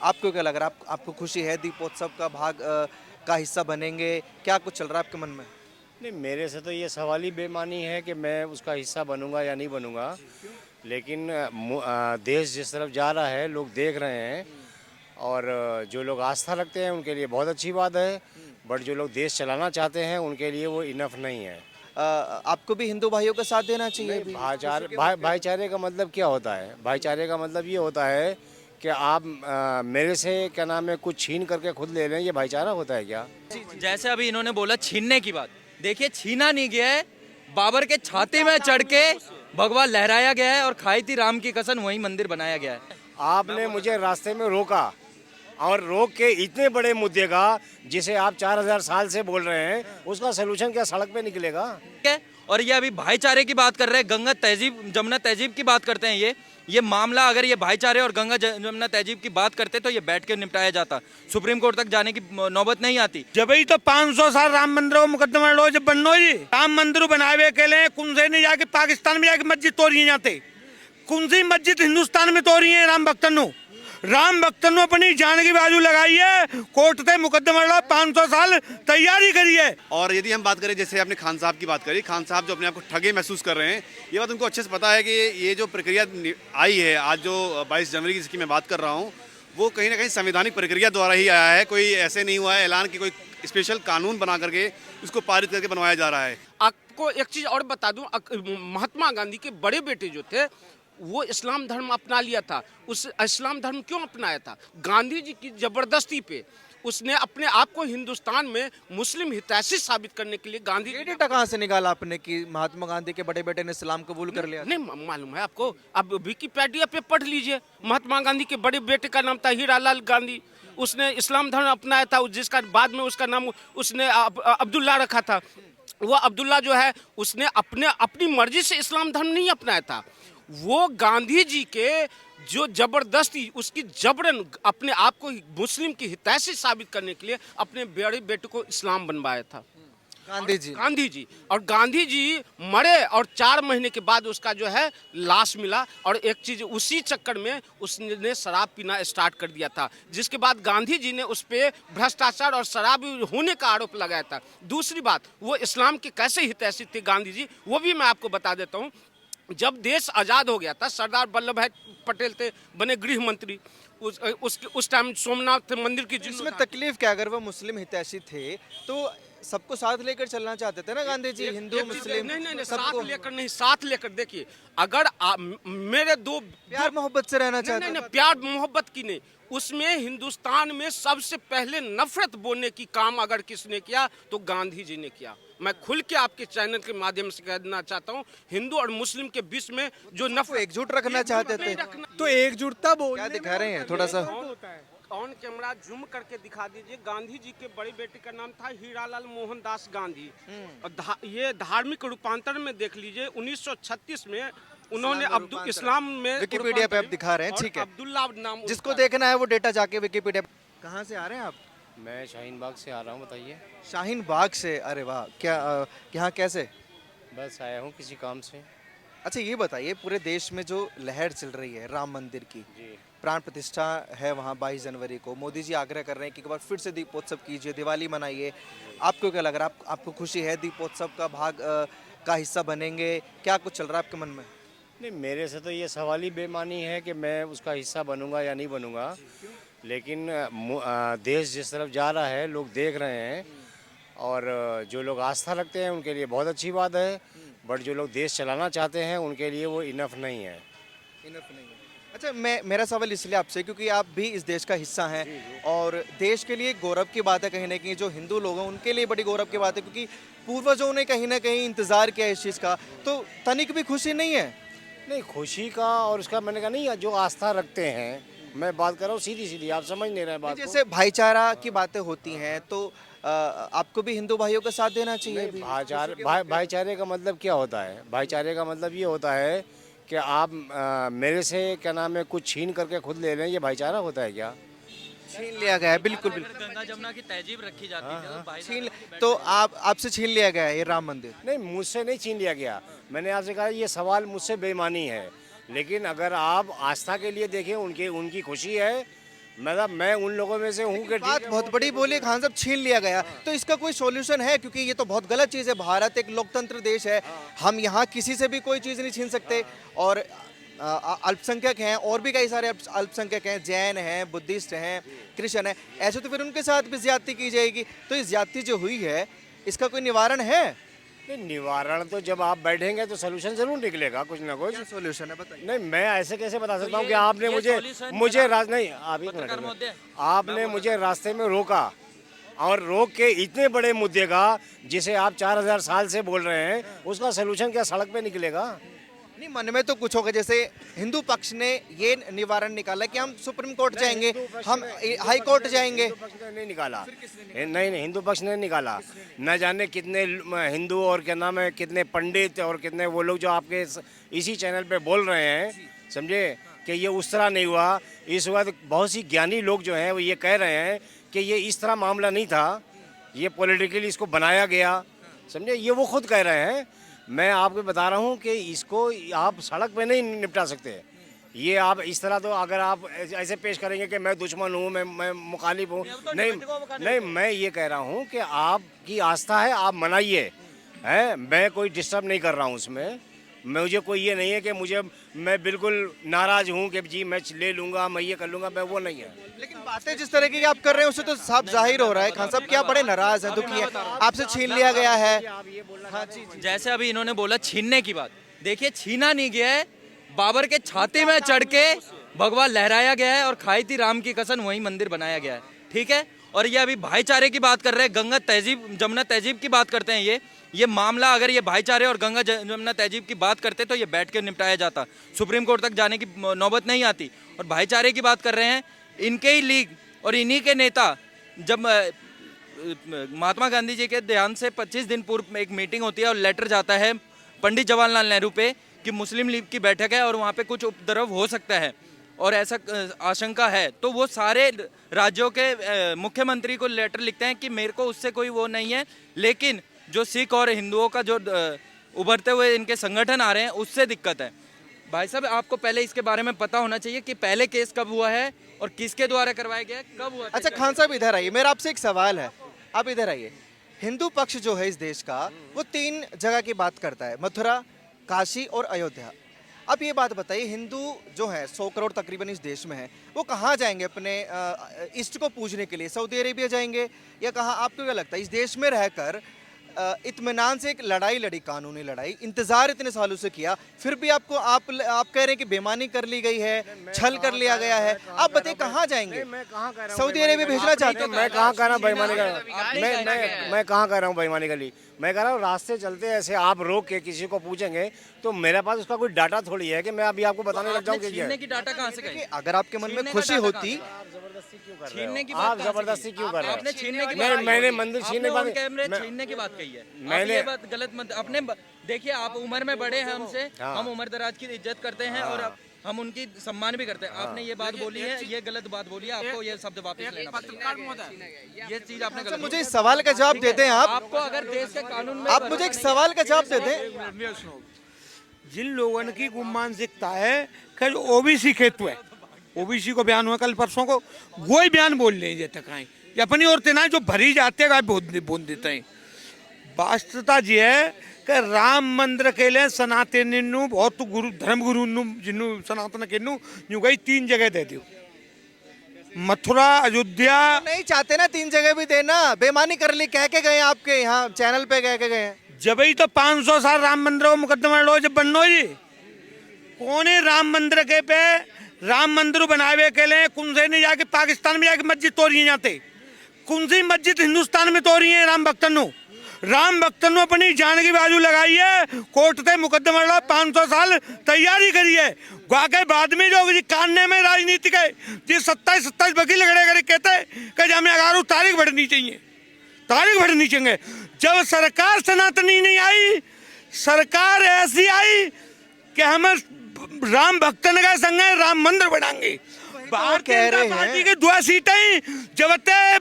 आपको क्या लग रहा है? आपको खुशी है दीपोत्सव का भाग का हिस्सा बनेंगे? क्या कुछ चल रहा है आपके मन में? नहीं, मेरे से तो ये सवाल ही बेमानी है कि मैं उसका हिस्सा बनूंगा या नहीं बनूंगा। लेकिन देश जिस तरफ जा रहा है लोग देख रहे हैं, और जो लोग आस्था रखते हैं उनके लिए बहुत अच्छी बात है। बट जो लोग देश चलाना चाहते हैं उनके लिए वो इनफ नहीं है। आपको भी हिंदू भाइयों का साथ देना चाहिए नहीं, अभी भाईचारे का मतलब क्या होता है? भाईचारे का मतलब ये होता है कि आप मेरे से क्या नाम है कुछ छीन करके खुद ले लें, ये भाईचारा होता है क्या? जैसे अभी इन्होंने बोला छीनने की बात, देखिए छीना नहीं गया है, बाबर के छाती में चढ़ के भगवा लहराया गया है और खाई थी राम की कसम, वही मंदिर बनाया गया है। आपने मुझे रास्ते में रोका और रोक के इतने बड़े मुद्दे का जिसे आप 4000 साल से बोल रहे हैं, उसका सलूशन क्या सड़क पे निकलेगा? ठीक है, और ये अभी भाईचारे की बात कर रहे हैं, गंगा तहजीब जमुना तहजीब की बात करते हैं। ये मामला अगर ये भाईचारे और गंगा जमुना तहजीब की बात करते तो ये बैठ के निपटाया जाता, सुप्रीम कोर्ट तक जाने की नौबत नहीं आती। जब ही तो 500 साल राम मंदिर को मुकदमा लो जब बननो जी राम मंदिर बनाए के लिए कुन से नहीं जाके पाकिस्तान में जाके मस्जिद तोड़ी है जाते कुन सी मस्जिद हिंदुस्तान में तोड़ी है राम भक्तन ने अपनी जान की बाजू लगाई है, कोर्ट से मुकदमा लड़ा 500 साल तैयारी करी है। और यदि हम बात करें, जैसे आपने खान साहब की बात करी, खान साहब जो अपने आप को ठगे महसूस कर रहे हैं, ये बात उनको अच्छे से पता है कि ये जो प्रक्रिया आई है आज जो 22 जनवरी की जिसकी मैं बात कर रहा हूँ, वो कहीं ना कहीं संवैधानिक प्रक्रिया द्वारा ही आया है। कोई ऐसे नहीं हुआ है ऐलान की कोई स्पेशल कानून बना करके उसको पारित करके बनवाया जा रहा है। आपको एक चीज़ और बता दूं, महात्मा गांधी के बड़े बेटे जो थे वो इस्लाम धर्म अपना लिया था। उस इस्लाम धर्म क्यों अपनाया था? गांधी जी की ज़बरदस्ती पे उसने अपने आप को हिंदुस्तान में मुस्लिम हितैषी साबित करने के लिए गांधी ये डेटा कहाँ से निकाला आपने कि महात्मा गांधी के बड़े बेटे ने इस्लाम कबूल कर लिया? नहीं मालूम है आपको? अब विकिपीडिया पे पढ़ लीजिए। महात्मा गांधी के बड़े बेटे का नाम था हीरालाल गांधी। उसने इस्लाम धर्म अपनाया था, जिसका बाद में उसका नाम उसने अब्दुल्ला रखा था। वो अब्दुल्ला जो है उसने अपनी मर्जी से इस्लाम धर्म नहीं अपनाया था। वो गांधी जी के जो जबरदस्ती उसकी जबरन अपने आप को मुस्लिम की हितैषी साबित करने के लिए अपने बड़े बेटे को इस्लाम बनवाया था गांधी जी। और गांधी जी मरे और 4 महीने के बाद उसका जो है लाश मिला। और एक चीज उसी चक्कर में उसने शराब पीना स्टार्ट कर दिया था, जिसके बाद गांधी जी ने उस पर भ्रष्टाचार और शराब होने का आरोप लगाया था। दूसरी बात, वो इस्लाम के कैसे हितैषी थे गांधी जी, वो भी मैं आपको बता देता हूँ। जब देश आज़ाद हो गया था, सरदार वल्लभ भाई पटेल थे बने गृह मंत्री। उस टाइम सोमनाथ मंदिर की इसमें तकलीफ क्या? अगर वो मुस्लिम हितैषी थे तो सबको साथ लेकर चलना चाहते थे ना गांधी जी, हिंदू मुस्लिम नहीं सबको साथ लेकर देखिए। अगर मेरे दो प्यार मोहब्बत से रहना चाहते नहीं प्यार मोहब्बत की नहीं, उसमें हिंदुस्तान में सबसे पहले नफरत बोलने की काम अगर किसने किया तो गांधी जी ने किया। मैं खुल के आपके चैनल के माध्यम से कहना चाहता हूँ, हिंदू और मुस्लिम के बीच में जो नफरत एकजुट रखना चाहते थे तो एकजुटता बोल क्या दिखा रहे हैं थोड़ा सा ऑन कैमरा जूम करके दिखा दीजिए। गांधी जी के बड़े बेटे का नाम था हीरालाल मोहनदास गांधी। और ये धार्मिक रूपांतरण में देख लीजिए 1936 में उन्होंने इस्लाम में विकिपीडिया पे आप दिखा रहे हैं, ठीक है। अब्दुल्ला नाम जिसको देखना है वो डेटा जाके विकिपीडिया। कहाँ से आ रहे हैं आप? मैं शाहीन बाग से आ रहा हूँ, बताइए। शाहीन बाग से? अरे वाह, क्या यहाँ कैसे? बस आया हूँ किसी काम से। अच्छा ये बताइए, पूरे देश में जो लहर चल रही है राम मंदिर की, जी। प्राण प्रतिष्ठा है वहाँ 22 जनवरी को, मोदी जी आग्रह कर रहे हैं कि एक बार फिर से दीपोत्सव कीजिए, दिवाली मनाइए। आपको क्या लग रहा है? आपको खुशी है दीपोत्सव का भाग का हिस्सा बनेंगे? क्या कुछ चल रहा है आपके मन में? नहीं, मेरे से तो ये सवाल ही बेमानी है कि मैं उसका हिस्सा बनूंगा या नहीं बनूंगा। लेकिन देश जिस तरफ जा रहा है लोग देख रहे हैं, और जो लोग आस्था रखते हैं उनके लिए बहुत अच्छी बात है। बट जो लोग देश चलाना चाहते हैं उनके लिए वो इनफ नहीं है। इनफ नहीं है। अच्छा, मेरा सवाल इसलिए आपसे क्योंकि आप भी इस देश का हिस्सा हैं और देश के लिए गौरव की बात है कहीं ना कहीं, जो हिंदू लोग हैं उनके लिए बड़ी गौरव की बात है क्योंकि पूर्वजों ने कहीं ना कहीं इंतजार किया इस चीज़ का। तो तनिक भी खुशी नहीं है? नहीं, खुशी का और उसका मैंने कहा नहीं, जो आस्था रखते हैं, मैं बात कर रहा हूँ सीधी सीधी, आप समझ नहीं रहे बात को। जैसे भाईचारा की बातें होती हैं तो आपको भी हिंदू भाइयों का साथ देना चाहिए अभी। भाईचारे का मतलब क्या होता है? भाईचारे का मतलब ये होता है कि आप मेरे से क्या नाम है कुछ छीन करके खुद ले लें, ये भाईचारा होता है क्या? छीन लिया गया है, बिल्कुल बिल्कुल गंगा जमुना की तहजीब रखी जाती थी छीन। तो आपसे छीन लिया गया है ये राम मंदिर? नहीं, मुझसे नहीं छीन लिया गया। मैंने आपसे कहा ये सवाल मुझसे बेईमानी है। लेकिन अगर आप आस्था के लिए देखें, उनकी खुशी है, मतलब मैं उन लोगों में से हूँ कि ठीक बात है, बहुत बड़ी बोली खान साहब, छीन लिया गया, तो इसका कोई सॉल्यूशन है? क्योंकि ये तो बहुत गलत चीज़ है। भारत एक लोकतंत्र देश है, हम यहाँ किसी से भी कोई चीज़ नहीं छीन सकते। और अल्पसंख्यक हैं, और भी कई सारे अल्पसंख्यक हैं, जैन हैं, बुद्धिस्ट हैं, क्रिश्चियन हैं, ऐसे तो फिर उनके साथ भी ज्यादती की जाएगी। तो इस ज्यादती जो हुई है इसका कोई निवारण है? नहीं, निवारण तो जब आप बैठेंगे तो सोल्यूशन जरूर निकलेगा कुछ ना कुछ। क्या सॉल्यूशन है बताइए? नहीं, मैं ऐसे कैसे बता सकता हूँ ये- कि आपने ये मुझे solution मुझे जनाब, रास नहीं, आप एक पत्रकार मिनट, महोदय, आपने मुझे रास्ते में रोका और रोक के इतने बड़े मुद्दे का जिसे आप 4000 साल से बोल रहे हैं, उसका सोल्यूशन क्या सड़क पे निकलेगा? नहीं, मन में तो कुछ होगा। जैसे हिंदू पक्ष ने ये निवारण निकाला कि हम सुप्रीम कोर्ट जाएंगे, हम हाई कोर्ट जाएंगे। हिंदू पक्ष ने नहीं निकाला, नहीं, हिंदू पक्ष ने नहीं निकाला। न जाने कितने हिंदू और क्या नाम है, कितने पंडित और कितने वो लोग जो आपके इसी चैनल पे बोल रहे हैं, समझे कि ये उस तरह नहीं हुआ। इस वक्त बहुत सी ज्ञानी लोग जो हैं वो ये कह रहे हैं कि ये इस तरह मामला नहीं था, ये पॉलिटिकली इसको बनाया गया, समझे, ये वो खुद कह रहे हैं। मैं आपको बता रहा हूँ कि इसको आप सड़क पे नहीं निपटा सकते। ये आप इस तरह तो अगर आप ऐसे पेश करेंगे कि मैं दुश्मन हूँ, मैं मुखालिफ हूँ, नहीं, मैं ये कह रहा हूँ कि आपकी आस्था है, आप मनाइए, है, मैं कोई डिस्टर्ब नहीं कर रहा हूँ उसमें। मुझे कोई ये नहीं है कि मैं बिल्कुल नाराज हूँ कि जी मैं ले लूँगा, मैं ये कर लूँगा, मैं वो नहीं है। लेकिन बातें जिस तरह की आप कर रहे हैं उससे तो साफ जाहिर हो रहा है खान साहब क्या बड़े नाराज हैं, दुखी हैं, आपसे छीन लिया गया है। हाँ जी, जैसे अभी इन्होंने बोला छीनने की बात, देखिए छीना नहीं गया है, बाबर के छाते में चढ़ के भगवा लहराया गया है और खाई थी राम की कसम, वही मंदिर बनाया गया है, ठीक है। और ये अभी भाईचारे की बात कर रहे हैं, गंगा तहजीब जमुना तहजीब की बात करते हैं। ये मामला अगर ये भाईचारे और गंगा जमुना तहजीब की बात करते तो ये बैठ के निपटाया जाता, सुप्रीम कोर्ट तक जाने की नौबत नहीं आती। और भाईचारे की बात कर रहे हैं, इनके ही लीग और इन्हीं के नेता, जब महात्मा गांधी जी के देहांत से 25 दिन पूर्व एक मीटिंग होती है और लेटर जाता है पंडित जवाहरलाल नेहरू पे कि मुस्लिम लीग की बैठक है और वहाँ पे कुछ उपद्रव हो सकता है और ऐसा आशंका है, तो वो सारे राज्यों के मुख्यमंत्री को लेटर लिखते हैं कि मेरे को उससे कोई वो नहीं है, लेकिन जो सिख और हिंदुओं का जो उभरते हुए इनके संगठन आ रहे हैं उससे दिक्कत है। भाई साहब, आपको पहले इसके बारे में पता होना चाहिए कि पहले केस कब हुआ है और किसके द्वारा करवाया गया है, कब हुआ। अच्छा खान साहब इधर आइए, मेरा आपसे एक सवाल है, आप इधर आइए। हिंदू पक्ष जो है इस देश का वो 3 जगह की बात करता है, मथुरा, काशी और अयोध्या। अब ये बात बताइए, हिंदू जो है 100 करोड़ तकरीबन इस देश में है, वो कहाँ जाएंगे अपने इष्ट को पूजने के लिए? सऊदी अरेबिया जाएंगे या कहाँ? आपको क्या लगता है इस देश में रहकर इत्मीनान से एक लड़ाई लड़ी, कानूनी लड़ाई, इंतजार इतने सालों से किया, फिर भी आपको आप कह रहे हैं कि बेईमानी कर ली गई है, छल कर लिया गया है, आप बताइए कहाँ जाएंगे? मैं कहाँ कह रहा हूँ सऊदी अरेबिया भेजना चाहते हैं? मैं कहाँ कह रहा हूँ बेईमानी का, मैं कहाँ कह रहा हूँ बेईमानी का ली। मैं कह रहा हूँ रास्ते चलते ऐसे आप रोक के किसी को पूछेंगे तो मेरे पास उसका कोई डाटा थोड़ी है कि मैं अभी आपको बताने लग जाऊँ कि छीनने की डाटा कहाँ से गई? अगर आपके मन में खुशी होती, छीनने की आप बात कहाँ से जबरदस्ती की? क्यों कर रहे आपने हैं? छीनने की मैंने मंदिर छीनने आपने की on कैमरे बात छीनने की बात कही है। आप मैंने- ये बात गलत मत अपने देखिए, आप उम्र में बड़े हैं हमसे, हम उम्र दराज की इज्जत करते हैं और हम उनकी सम्मान भी करते हैं। आपने ये बात बोली है, ये गलत बात बोली है, आपको ये शब्द वापस लेना पड़ेगा। ये चीज आपने गलत मुझे इस सवाल का जवाब दे दें आप। आपको अगर देश के कानून में आप मुझे एक सवाल का जवाब दे दें। जिन लोगों की मानसिकता है कि ओबीसी खेतु है, ओबीसी को बयान हुआ कल परसों को, वो ही बयान बोल लीजिए तक आए ये अपनी और तेना जो भरी जाते हैं बोल देते हैं। वास्तवता जी है कि राम मंदिर के लिए सनातनी बहुत गुरु धर्म गुरु जिन्नू सनातन के यूं गई 3 जगह दे दी, मथुरा, अयोध्या। नहीं चाहते ना 3 जगह भी देना, बेईमानी कर ली कह के गए, आपके यहाँ चैनल पे कह के गए। जब ही तो 500 साल राम मंदिर को मुकदमा लो जब बनो जी, कौन है राम मंदिर के पे राम मंदिर बनावे के लिए कौन से नहीं जाके पाकिस्तान में जाके मस्जिद तोड़ी जाते, कौन सी मस्जिद हिंदुस्तान में तोड़ी है? राम भक्तन ने अपनी जान की बाजू लगाई है, कोर्ट से मुकदमा लड़ा, 500 साल तैयारी करी है। वाकई बाद में जो कानने में राजनीति के जी 27 वकील खड़े खड़े कहते कि हमें 11 तारीख बढ़नी चाहिए, तारीख बढ़नी चाहिए। जब सरकार सनातनी नहीं आई, सरकार ऐसी आई कि हम राम भक्तन का संग राम मंदिर बनाएंगे। भारतीय जनता पार्टी की 2 सीटें जब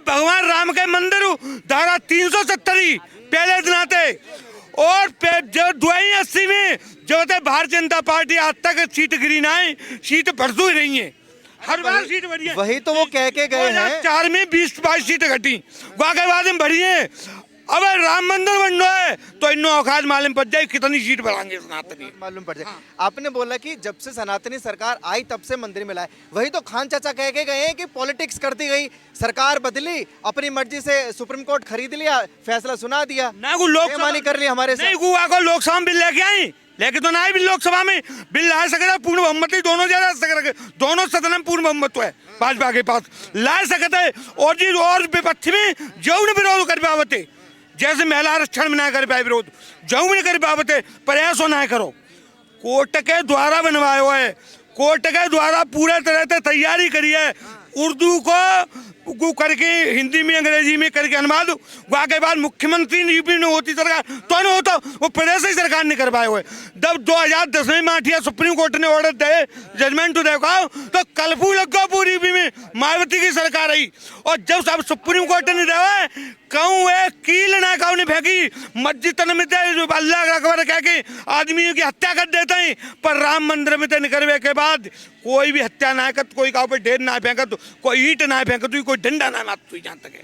भगवान राम के मंदिर धारा 370 पहले दिन आते और जो 82 में जब भारतीय जनता पार्टी आज तक सीट गिरी ना है, सीट बढ़ती ही रही है। हर बार सीट बढ़ी है। वही तो वो कह के गए हैं। 2004 में 20-22 सीटें घटी, वाकई बाद में बढ़ी है। अब राम मंदिर बनना है तो इन औकात मालूम पड़ जाए कितनी सीट बढ़ाएंगे सनातनी, मालूम पड़ जाए। आपने बोला कि जब से सनातनी सरकार आई तब से मंदिर मिला है, वही तो खान चाचा कह के गए हैं कि पॉलिटिक्स करती गई, सरकार बदली, अपनी मर्जी से सुप्रीम कोर्ट खरीद लिया, फैसला सुना दिया, ना को लोकसभा बेईमानी कर ली हमारे नहीं साथ। गुआ को लोकसभा में बिल लेके आई, लेके तो ना आई बिल लोकसभा में, बिल ला सकता पूर्ण बहुमत ही दोनों जगह सके, दोनों सदन में पूर्ण बहुमत है भाजपा के पास, ला सकता है। और जी और विपक्ष में जो न विरोध कर पावते, जैसे महिला आरक्षण में ना कर पाए विरोध, जो भी कर पावते, प्रयास ना करो। कोर्ट के द्वारा बनवाया हुआ है, कोर्ट के द्वारा पूरे तरह से तैयारी करी है, उर्दू को करके हिंदी में अंग्रेजी में करके अनुवाद, वहाँ के बाद मुख्यमंत्री यूपी में होती सरकार तो नहीं होता, वो प्रदेश ही सरकार ने करवाए हुए। जब 2010 में माठिया सुप्रीम कोर्ट ने ऑर्डर दे जजमेंट देखा तो कलफू लगा पूरी यूपी में मायावती की सरकार आई। और जब सब सुप्रीम कोर्ट ने दिया कहूँ कील ना कहूँ ने फेंकी मस्जिद में अल्लाह अकबर कह के आदमियों की हत्या कर देते हैं, पर राम मंदिर में निकलने के बाद कोई भी हत्या ना कर, कोई गाँव पे ढेर ना फेंकत, कोई ईट ना फेंकत, कोई डंडा ना मारत, तू जहाँ तक है।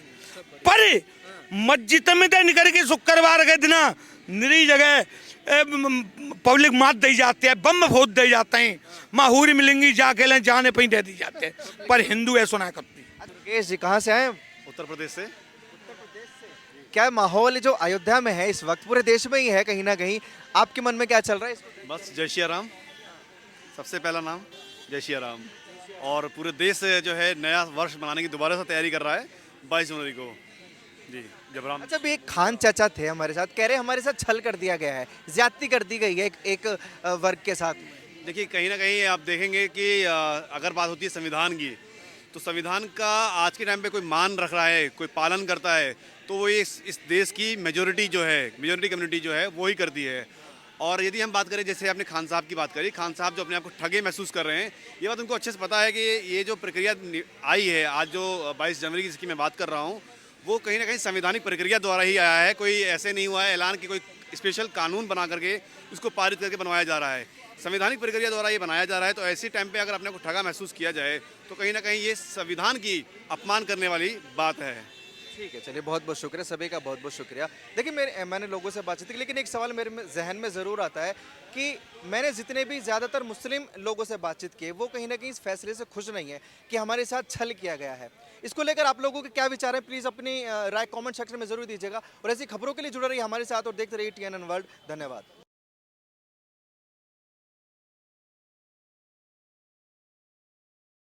पर मस्जिद में निकल के शुक्रवार के दिन निरी जगह पब्लिक मार दी जाती है, बम फोड़ दे जाते हैं, माहूरी मिलेंगी जाके लें जाने पे दे दी जाते हैं, पर हिंदू ऐसा ना करती। दुर्गेश जी कहाँ से आए? उत्तर प्रदेश से। क्या माहौल जो अयोध्या में है इस वक्त, पूरे देश में ही है कहीं ना कहीं, आपके मन में क्या चल रहा है? बस जय श्री राम, सबसे पहला नाम जय श्री राम। और पूरे देश जो है नया वर्ष मनाने की दोबारा से तैयारी कर रहा है 22 जनवरी को जी, जब राम। अच्छा, अभी एक खान चाचा थे हमारे साथ, कह रहे हमारे साथ छल कर दिया गया है, ज्यादती कर दी गई है एक वर्ग के साथ। देखिए कहीं ना कहीं आप देखेंगे कि अगर बात होती है संविधान की, तो संविधान का आज के टाइम पे कोई मान रख रहा है, कोई पालन करता है, तो वो इस देश की मेजोरिटी जो है, मेजोरिटी कम्युनिटी जो है वो ही करती है। और यदि हम बात करें, जैसे आपने खान साहब की बात करी, खान साहब जो अपने आप को ठगे महसूस कर रहे हैं, ये बात उनको अच्छे से पता है कि ये जो प्रक्रिया आई है आज जो 22 जनवरी जिसकी मैं बात कर रहा हूँ, वो कहीं ना कहीं संवैधानिक प्रक्रिया द्वारा ही आया है। कोई ऐसे नहीं हुआ है ऐलान कि कोई स्पेशल कानून बना करके उसको पारित करके बनवाया जा रहा है, संवैधानिक प्रक्रिया द्वारा ये बनाया जा रहा है। तो ऐसे टाइम पे अगर अपने को ठगा महसूस किया जाए तो कहीं ना कहीं ये संविधान की अपमान करने वाली बात है। ठीक है, चलिए बहुत बहुत शुक्रिया, सभी का बहुत बहुत शुक्रिया। देखिए मैंने लोगों से बातचीत की, लेकिन एक सवाल मेरे जहन में ज़रूर आता है कि मैंने जितने भी ज़्यादातर मुस्लिम लोगों से बातचीत की, वो कहीं ना कहीं इस फैसले से खुश नहीं है कि हमारे साथ छल किया गया है। इसको लेकर आप लोगों के क्या विचार हैं, प्लीज़ अपनी राय कमेंट सेक्शन में ज़रूर दीजिएगा। और ऐसी खबरों के लिए जुड़े रहिए हमारे साथ और देखते रहिए TNN वर्ल्ड। धन्यवाद।